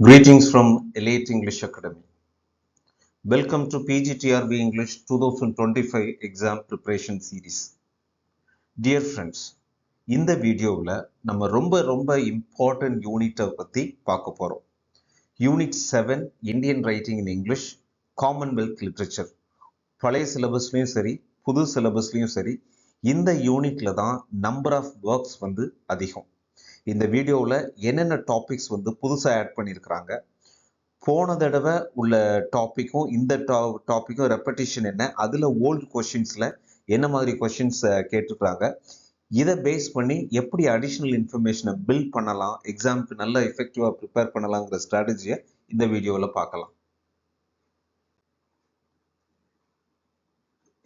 Greetings from Elite English Academy. Welcome to PGTRB English 2025 exam preparation series. Dear friends, இந்த வீடியோவில் நம்ம ரொம்ப important யூனிட்டை பற்றி பார்க்க போகிறோம். Unit 7 Indian writing in English Commonwealth literature. பழைய சிலபஸ்லையும் சரி புது சிலபஸ்லையும் சரி இந்த யூனிட்டில் தான் நம்பர் ஆஃப் ஒர்க்ஸ் அதிகம். இந்த வீடியோவில் என்னென்ன டாபிக்ஸ் புதுசாக ஆட் பண்ணியிருக்கிறாங்க, போன தடவை உள்ள டாப்பிக்கும் இந்த டாப்பிக்கும் ரெப்படிஷன் என்ன, அதில் ஓல்டு கொஷின்ஸில் என்ன மாதிரி கொஷின்ஸ் கேட்டிருக்கிறாங்க, இதை பேஸ் பண்ணி எப்படி அடிஷ்னல் இன்ஃபர்மேஷனை பில்ட் பண்ணலாம், எக்ஸாமுக்கு நல்ல எஃபெக்டிவாக ப்ரிப்பேர் பண்ணலாங்கிற ஸ்ட்ராட்டஜியை இந்த வீடியோவில் பார்க்கலாம்.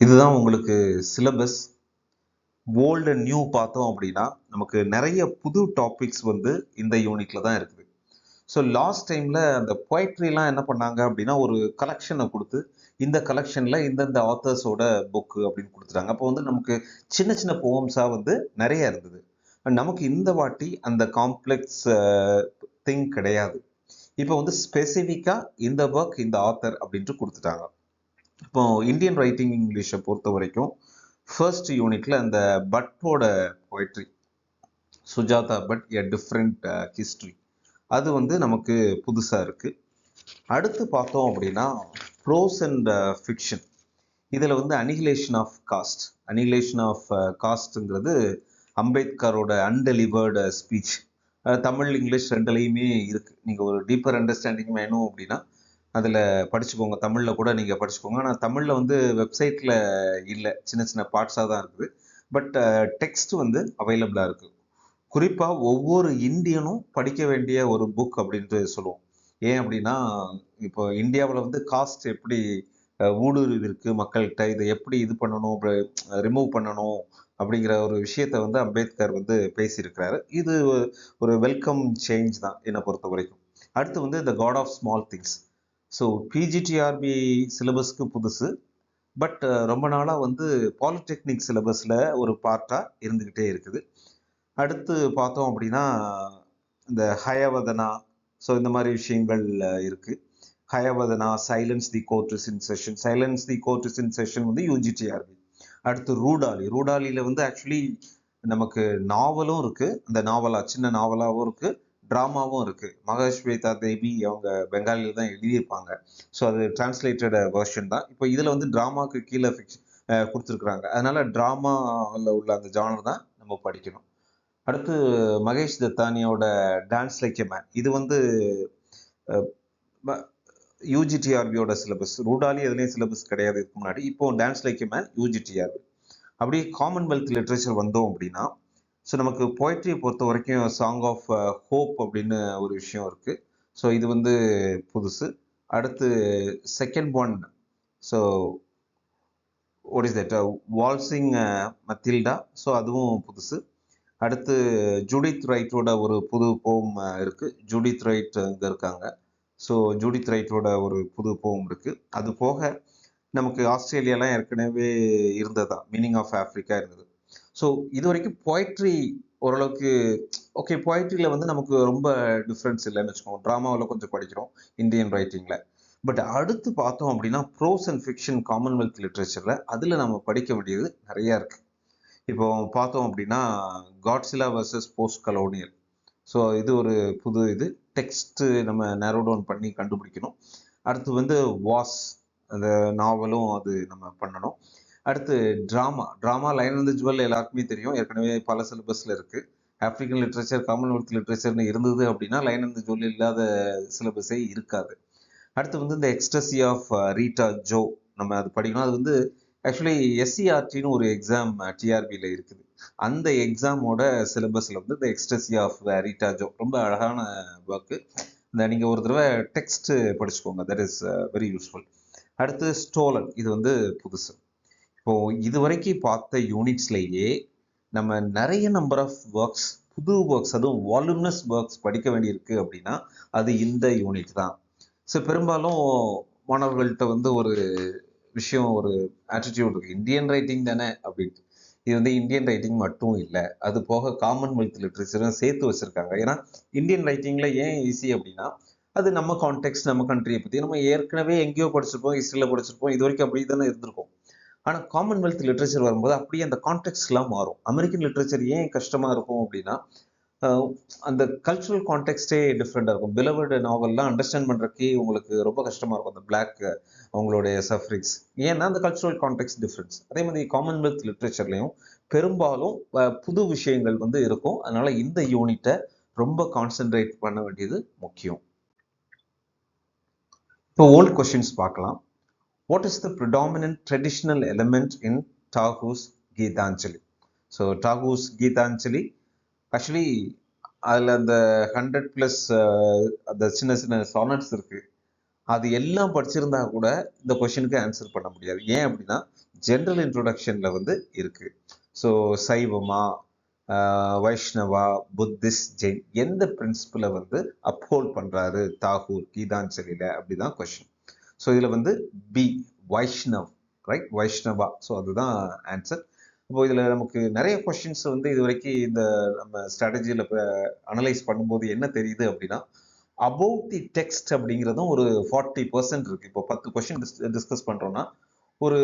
இதுதான் உங்களுக்கு சிலபஸ். ஓல்டு அண்ட் நியூ பார்த்தோம் அப்படின்னா நமக்கு நிறைய புது டாபிக்ஸ் இந்த யூனிட்ல தான் இருக்குது. ஸோ லாஸ்ட் டைம்ல அந்த பொயட்ரிலாம் என்ன பண்ணாங்க அப்படின்னா ஒரு கலெக்ஷனை கொடுத்து இந்த கலெக்ஷன்ல இந்தந்த ஆத்தர்ஸோட புக்கு அப்படின்னு கொடுத்துட்டாங்க. அப்போ நமக்கு சின்ன சின்ன போம்ஸாக நிறைய இருந்தது. நமக்கு இந்த வாட்டி அந்த காம்ப்ளெக்ஸ் திங் கிடையாது. இப்போ ஸ்பெசிஃபிக்கா இந்த ஒர்க் இந்த ஆத்தர் அப்படின்ட்டு கொடுத்துட்டாங்க. இப்போ இந்தியன் ரைட்டிங் இங்கிலீஷை பொறுத்த வரைக்கும் ஃபர்ஸ்ட் யூனிட்ல அந்த பட்டோட poetry Sujatha but a different history அது நமக்கு புதுசா இருக்கு. அடுத்து பார்த்தோம் அப்படின்னா ப்ரோஸ் அண்ட் ஃபிக்ஷன். இதுல annihilation of caste. Annihilation of காஸ்ட்ங்கிறது அம்பேத்கரோட அன்டெலிவர்டு ஸ்பீச். தமிழ் இங்கிலீஷ் ரெண்டுலையுமே இருக்கு. நீங்க ஒரு டீப்பர் அண்டர்ஸ்டாண்டிங் வேணும் அப்படின்னா அதில் படிச்சுக்கோங்க. தமிழில் கூட நீங்கள் படிச்சுக்கோங்க. ஆனால் தமிழில் வெப்சைட்டில் இல்லை, சின்ன சின்ன பார்ட்ஸாக தான் இருக்குது. பட் டெக்ஸ்ட் அவைலபிளாக இருக்குது. குறிப்பாக ஒவ்வொரு இந்தியனும் படிக்க வேண்டிய ஒரு புக் அப்படின்ட்டு சொல்லுவோம். ஏன் அப்படின்னா இப்போ இந்தியாவில் காஸ்ட் எப்படி ஊடுருவி இருக்கு மக்கள்கிட்ட, இதை எப்படி இது பண்ணணும், ரிமூவ் பண்ணணும் அப்படிங்கிற ஒரு விஷயத்த அம்பேத்கர் பேசியிருக்கிறாரு. இது ஒரு வெல்கம் சேஞ்ச் தான் என்னை பொறுத்த வரைக்கும். அடுத்து the god of small things. So PGTRB சிலபஸ்க்கு புதுசு. பட் ரொம்ப நாளாக பாலிடெக்னிக் சிலபஸில் ஒரு பார்ட்டாக இருந்துக்கிட்டே இருக்குது. அடுத்து பார்த்தோம் அப்படின்னா இந்த ஹயவதனா, ஸோ இந்த மாதிரி விஷயங்கள் இருக்குது. Hayavadana, silence the court is in session. Silence the court is in session UGTRB. அடுத்து ரூடாலி. ரூடாலியில் ஆக்சுவலி நமக்கு நாவலும் இருக்குது. அந்த நாவலாக சின்ன நாவலாகவும் இருக்குது, ட்ராமாவும் இருக்கு. மகாஸ்வேதா தேவி அவங்க பெங்காலியில் தான் எழுதியிருப்பாங்க. ஸோ அது டிரான்ஸ்லேட்டட் வெர்ஷன் தான். இப்போ இதில் ட்ராமாவுக்கு கீழே கொடுத்துருக்குறாங்க. அதனால ட்ராமாவில் உள்ள அந்த ஜானர் தான் நம்ம படிக்கணும். அடுத்து மகேஷ் தத்தானியோட டான்ஸ் லைக் எ மேன். இது யூஜிடிஆர்பியோட சிலபஸ். ரூடாலி எதுலேயும் சிலபஸ் கிடையாது இதுக்கு முன்னாடி. இப்போ dance like a man UGTRB. அப்படியே காமன்வெல்த் லிட்ரேச்சர் வந்தோம் அப்படின்னா ஸோ நமக்கு போய்ட்ரியை பொறுத்த வரைக்கும் சாங் ஆஃப் ஹோப் அப்படின்னு ஒரு விஷயம் இருக்குது. ஸோ இது புதுசு. அடுத்து second one, so what is that, waltzing Matilda. So அதுவும் புதுசு. அடுத்து ஜூடித் ரைட்டோட ஒரு புது போம் இருக்குது. ஜூடித் ரைட் இங்கே இருக்காங்க. ஸோ ஜூடித் ரைட்டோட ஒரு புது போம் இருக்குது. அது போக நமக்கு ஆஸ்திரேலியாலாம் ஏற்கனவே இருந்ததா, மீனிங் ஆஃப் ஆஃப்ரிக்கா இருந்தது. ஸோ இது வரைக்கும் போய்ட்ரி ஓரளவுக்கு ஓகே. போய்ட்ரியில் நமக்கு ரொம்ப டிஃப்ரென்ஸ் இல்லைன்னு வச்சுக்கோங்க. ட்ராமாவில் கொஞ்சம் படிக்கிறோம் இந்தியன் ரைட்டிங்கில். பட் அடுத்து பார்த்தோம் அப்படின்னா ப்ரோஸ் அண்ட் ஃபிக்ஷன் காமன்வெல்த் லிட்ரேச்சரில் அதில் நம்ம படிக்க வேண்டியது நிறையா இருக்குது. இப்போ பார்த்தோம் அப்படின்னா Godzilla versus post colonial. So இது ஒரு புது இது. டெக்ஸ்ட்டு நம்ம நேரோ டவுன் பண்ணி கண்டுபிடிக்கணும். அடுத்து வாஸ் அந்த நாவலும் அது நம்ம பண்ணணும். அடுத்து ட்ராமா லைன் அண்ட் ஜுவல் எல்லாருக்குமே தெரியும், ஏற்கனவே பல சிலபஸில் இருக்குது. ஆப்ரிக்கன் லிட்ரேச்சர் காமன்வெல்த் லிட்ரேச்சர்னு இருந்தது அப்படின்னா லைன் அண்ட் ஜுவல் இல்லாத சிலபஸே இருக்காது. அடுத்து இந்த எக்ஸ்டசி ஆஃப் ரீட்டா ஜோ நம்ம அது படிக்கணும். அது ஆக்சுவலி எஸ்சிஆர்டின்னு ஒரு எக்ஸாம் டிஆர்பியில் இருக்குது. அந்த எக்ஸாமோட சிலபஸில் இந்த எக்ஸ்டசி ஆஃப் ரீட்டா ஜோ ரொம்ப அழகான ஒர்க்கு. இந்த நீங்கள் ஒரு தடவை டெக்ஸ்ட் படிச்சுக்கோங்க, தட் இஸ் வெரி யூஸ்ஃபுல். அடுத்து ஸ்டோலன். இது புதுசு. இப்போ இது வரைக்கும் பார்த்த யூனிட்ஸ்லேயே நம்ம நிறைய நம்பர் ஆஃப் ஒர்க்ஸ், புது ஒர்க்ஸ், அதுவும் வால்யூமினஸ் ஒர்க்ஸ் படிக்க வேண்டியிருக்கு அப்படின்னா அது இந்த யூனிட் தான். ஸோ பெரும்பாலும் மாணவர்கள்ட்ட ஒரு விஷயம், ஒரு ஆட்டிடியூட் இருக்கு, இந்தியன் ரைட்டிங் தானே அப்படின்ட்டு. இது இந்தியன் ரைட்டிங் மட்டும் இல்லை, அது போக காமன்வெல்த் லிட்ரேச்சரும் சேர்த்து வச்சிருக்காங்க. ஏன்னா இந்தியன் ரைட்டிங்ல ஏன் ஈஸி அப்படின்னா அது நம்ம கான்டெக்ட், நம்ம கண்ட்ரியை பற்றி நம்ம ஏற்கனவே எங்கேயோ படிச்சிருப்போம், ஹிஸ்ட்ரியில் படிச்சிருப்போம், இது வரைக்கும் அப்படி தானே இருந்திருக்கும். ஆனால் காமன்வெல்த் லிட்ரேச்சர் வரும்போது அப்படியே அந்த கான்டெக்ட்லாம் மாறும். அமெரிக்கன் லிட்ரேச்சர் ஏன் கஷ்டமாக இருக்கும் அப்படின்னா அந்த கல்ச்சுரல் கான்டெக்ட்டே டிஃப்ரெண்டாக இருக்கும். பிலவர்ட் நாவல்லாம் அண்டர்ஸ்டாண்ட் பண்ணுறக்கே உங்களுக்கு ரொம்ப கஷ்டமாக இருக்கும். அந்த பிளாக் அவங்களுடைய சஃபரிங்ஸ், ஏன்னா அந்த கல்ச்சுரல் கான்டெக்ட் டிஃப்ரென்ஸ். அதே மாதிரி காமன்வெல்த் லிட்ரேச்சர்லையும் பெரும்பாலும் புது விஷயங்கள் வந்து இருக்கும். அதனால இந்த யூனிட்டை ரொம்ப கான்சென்ட்ரேட் பண்ண வேண்டியது முக்கியம். இப்போ ஓல்ட் கொஸ்டின்ஸ் பார்க்கலாம். What is the predominant traditional element in Tagore's Gitanjali? So Tagore's Gitanjali actually அதில் அந்த 100+ அந்த சின்ன சின்ன சானட்ஸ் இருக்கு. அது எல்லாம் படிச்சிருந்தா கூட இந்த கொஸ்டினுக்கு ஆன்சர் பண்ண முடியாது. ஏன் அப்படின்னா ஜென்ரல் இன்ட்ரோடக்ஷன்ல வந்து இருக்கு. ஸோ சைவமா, வைஷ்ணவா, புத்திஸ்ட், ஜெயின் எந்த பிரின்சிபலை வந்து அப்ஹோல்ட் பண்றாரு தாகூர் கீதாஞ்சலியில அப்படிதான் கொஸ்டின். ஸோ இதுல வந்து B Vaishnav, right, Vaishnava. So அதுதான் ஆன்சர். இப்போ இதுல நமக்கு நிறைய கொஸ்டின்ஸ் வந்து இது வரைக்கும் இந்த நம்ம ஸ்ட்ராட்டஜியில அனலைஸ் பண்ணும்போது என்ன தெரியுது அப்படின்னா அபவுட் தி டெக்ஸ்ட் அப்படிங்கிறதும் ஒரு 40% இருக்கு. இப்போ 10 கொஸ்டின் டிஸ்கஸ் பண்றோம்னா ஒரு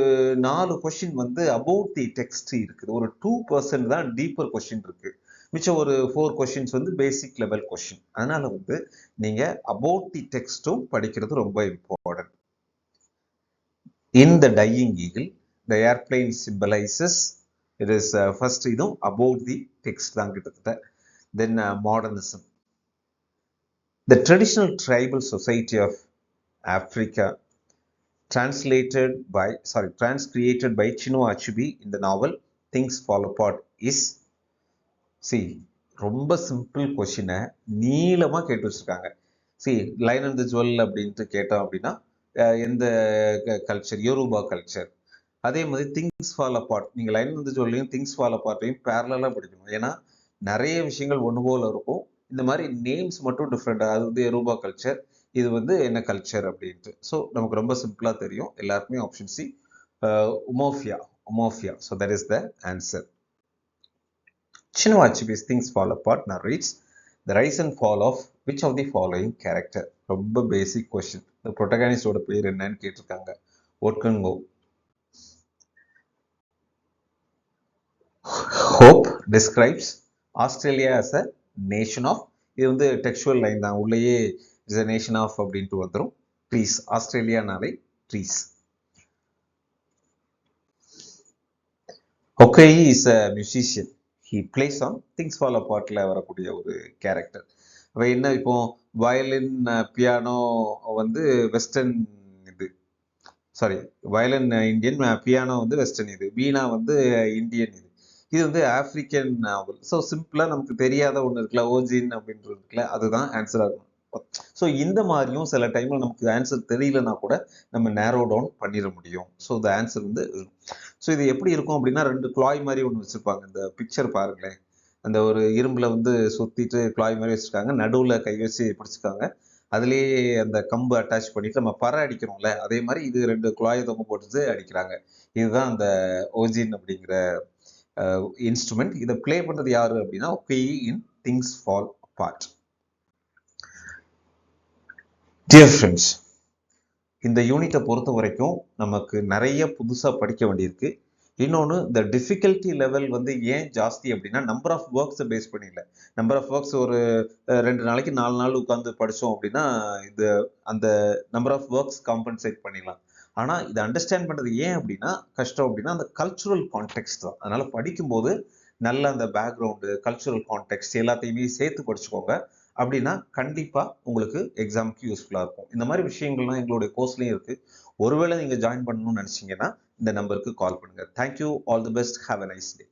4 கொஸ்டின் வந்து அபவுட் தி டெக்ஸ்ட் இருக்குது. ஒரு 2% தான் டீப்பர் கொஸ்டின் இருக்கு. மிச்சம் ஒரு 4 கொஸ்டின்ஸ் வந்து பேசிக் லெவல் கொஸ்டின். அதனால வந்து நீங்க அபவுட் தி டெக்ஸ்டும் படிக்கிறது ரொம்ப important. In the dying eagle the airplane symbolises, it is first இதுவும் அபவுட் தி டெக்ஸ்ட் தான் கிட்டத்தட்ட. தென் modernism, the traditional tribal society of Africa, transcreated by Chinua Achebe in the novel Things Fall Apart is, see, ரொம்ப simple கொஸ்டினை நீளமாக கேட்டு வச்சிருக்காங்க. சி lion and the jewel அப்படின்ட்டு கேட்டோம் அப்படின்னா எந்த கல்ச்சர்? Yoruba culture. அதே மாதிரி திங்ஸ் ஃபால் அப்பார்ட், நீங்கள் லைன் அண்ட் தி ஜுவல்லையும் திங்ஸ் ஃபால் அப்பார்ட்டையும் பேரலாக படிக்கணும். ஏன்னா நிறைய விஷயங்கள் ஒன்று போல இருக்கும். இந்த மாதிரி நேம்ஸ் மட்டும் டிஃப்ரெண்டாக, அது வந்து யோருபா கல்ச்சர், இது வந்து என்ன கல்ச்சர் அப்படின்ட்டு. ஸோ நமக்கு ரொம்ப சிம்பிளாக தெரியும் எல்லாருக்குமே. Option C Umuofia. So that is the answer. Chinua Achebe's Things Fall Apart narrates the rise and fall of which of the following character? ரொம்ப பேசிக் கொஸ்டின். இந்த ப்ரொட்டகானிஸ்டோட பேர் என்னன்னு கேட்டிருக்காங்க. ஒட்கன்கோ. Hope describes Australia as a nation of, இது வந்து textual line தான், உள்ளேயே is a nation of அப்படின்ட்டு வந்துடும். ட்ரீஸ், ஆஸ்திரேலியானாலே trees. Okoye is a musician. He plays on Things Fall Apartல வரக்கூடிய ஒரு கேரக்டர். அவ என்ன, இப்போ வயலின் பியானோ வந்து வெஸ்டர்ன் இது, சாரி வயலின் இந்தியன், பியானோ வந்து வெஸ்டர்ன் இது, வீணா வந்து இந்தியன் இது. இது வந்து ஆப்பிரிக்கன் நாவல். ஸோ சிம்பிளாக நமக்கு தெரியாத ஒன்று இருக்குல்ல, ஓஜின் அப்படின்றது இருக்குல்ல, அதுதான் ஆன்சர் ஆகும். ஸோ இந்த மாதிரியும் சில டைம்ல நமக்கு ஆன்சர் தெரியலனா கூட நம்ம நேரோ டவுன் பண்ணிட முடியும். ஸோ இந்த ஆன்சர் வந்து, ஸோ இது எப்படி இருக்கும் அப்படின்னா, 2 குழாய் மாதிரி ஒன்று வச்சிருப்பாங்க. இந்த பிக்சர் பாருங்களேன், அந்த ஒரு இரும்புல வந்து சுத்திட்டு குழாய் மாதிரி வச்சிருக்காங்க, நடுவில் கை வச்சு பிடிச்சிருக்காங்க, அதுலேயே அந்த கம்பு அட்டாச் பண்ணிட்டு நம்ம பறை அடிக்கிறோம்ல, அதே மாதிரி இது 2 குழாய் தொங்க போட்டுட்டு அடிக்கிறாங்க. இதுதான் அந்த ஓஜின் அப்படிங்கிற இன்ஸ்ட்ருமெண்ட். இதை பிளே பண்றது யாரு அப்படின்னா Okoye in things fall apart. Dear friends, இந்த யூனிட்டை பொறுத்த வரைக்கும் நமக்கு நிறைய புதுசாக படிக்க வேண்டியிருக்கு. இன்னொன்று, இந்த டிஃபிகல்ட்டி லெவல் வந்து ஏன் ஜாஸ்தி அப்படின்னா நம்பர் ஆஃப் ஒர்க்ஸை பேஸ் பண்ணிடல. நம்பர் ஆஃப் ஒர்க்ஸ் ஒரு 2 நாளைக்கு 4 நாள் உட்காந்து படித்தோம் அப்படின்னா இது அந்த நம்பர் ஆஃப் ஒர்க்ஸ் காம்பன்சேட் பண்ணிடலாம். ஆனால் இதை அண்டர்ஸ்டாண்ட் பண்ணுறது ஏன் அப்படின்னா கஷ்டம் அப்படின்னா அந்த கல்ச்சுரல் கான்டெக்ட் தான். அதனால படிக்கும்போது நல்ல அந்த பேக்ரவுண்டு, கல்ச்சுரல் கான்டெக்ட் எல்லாத்தையுமே சேர்த்து படிச்சுக்கோங்க. அப்படின்னா கண்டிப்பாக உங்களுக்கு எக்ஸாமுக்கு யூஸ்ஃபுல்லாக இருக்கும். இந்த மாதிரி விஷயங்கள்லாம் எங்களுடைய கோர்ஸ்லையும் இருக்குது. ஒருவேளை நீங்கள் ஜாயின் பண்ணணும்னு நினச்சிங்கன்னா இந்த நம்பருக்கு கால் பண்ணுங்கள். Thank you, all the best, have a nice day.